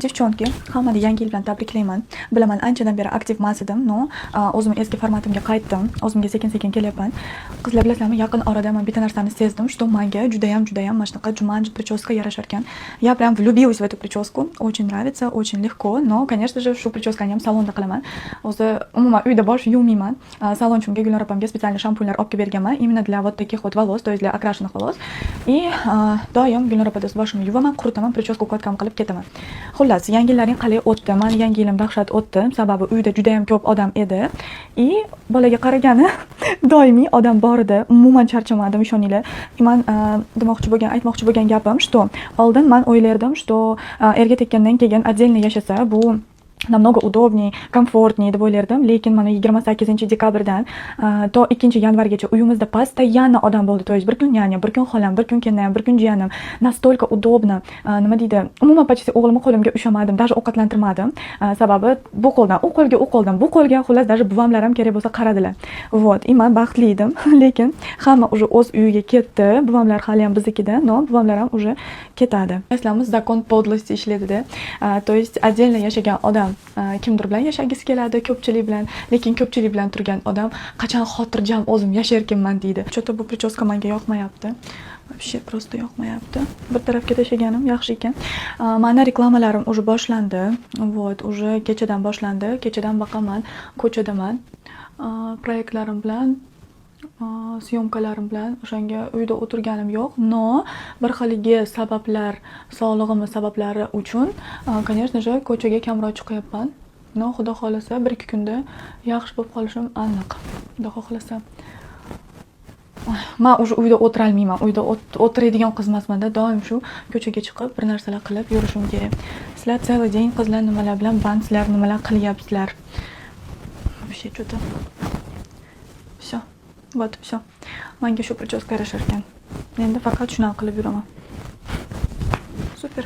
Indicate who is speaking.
Speaker 1: Девчонки, hammani yangi yil bilan tabriklayman. Bilaman, anchadan beri aktiv emas edim, no, o'zim eski formatimga qaytdim. O'zimga sekin-sekin kelyapman. Qizlar, bilasizlarmi, yaqin orada men bitta narsani sezdim, что menga judayam mana shunaqa jumanjit прическа yarashar ekan. Я прям влюбилась в эту прическу. Очень нравится, очень легко, но, конечно же, shu прическani ham salonda qilaman. O'zi umuman uyda bosh yuvmayman. Salonchimga Gulnor opamga специально shampunlar olib berganman, именно для вот таких вот волос, то есть для окрашенных волос. И doim Gulnor opada boshimni yuvaman, quritaman, прическа ukладкам qilib ketaman. Xullas, yangi yillaring qalay o'tdi? Men yangi yilim dahshat o'tdi, sababi uyda juda ham ko'p odam edi. И bolaga qaragani doimiy odam bor edi. Umuman charchamadim, ishoninglar. Men aytmoqchi bo'lgan gapim, что oldin men o'ylardim, что erga tekkandan keyin отдельно yashasa bu намного удобнее, комфортнее deb o'ylardim, lekin mana 28-dekabrdan to 2-yanvargacha uyimizda постоянно odam bo'ldi. То есть bir kun nyanya, bir kun xolam, bir kun kenam, bir kun jiyanim. Настолько удобно, nima deydi? Umuman почти o'g'limni qo'limga ushamadim, даже ovqatlantirmadim. Sababi bu qo'ldan u qo'lga, u qo'ldan bu qo'lga, xullas даже buvamlar ham kerak bo'lsa qaradilar. Вот, и men baxtli edim, lekin hamma уже o'z uyiga ketdi. Buvamlar hali ham biznikida, но buvamlar ham уже ketadi. Masalamiz zakon подлости ishladida. То есть отдельно yashagan odam kimdir bilan yashagisi keladi, ko'pchilik bilan, lekin ko'pchilik bilan turgan odam qachon xotirjam o'zim yasharkanman deydi. Cho'ta bu прическа menga yoqmayapti. Вообще просто yoqmayapti. Bir tarafga tashaganim yaxshi ekan. Meni reklamalarim уже boshlandi. Вот, уже kechadan boshlandi. Kechadan boqaman, ko'chadaman. Proyektlarim bilan syomkalarim bilan o'shanga uyda o'tirganim yo'q, но bir xiligi sabablar, sog'lig'im sabablari uchun, конечно же, ko'chaga kamroq chiqyapman. No, xudo xolasa 1-2 kunda yaxshi bo'lib qolishim aniq. Xudo xolasa. Men уже uyda o'tira olmayman. Uyda o'tiradigan qiz emasman-da, doim shu ko'chaga chiqib bir narsalar qilib yurishim kerak. Sizlar целый день qizlar nimalar bilan bandsizlar, nimalar qilyapsizlar. Вообще что-то. Всё. Вот, всё. Menga shu прическа yarashar ekan. Endi faqat shuni qilib yuraman. Super.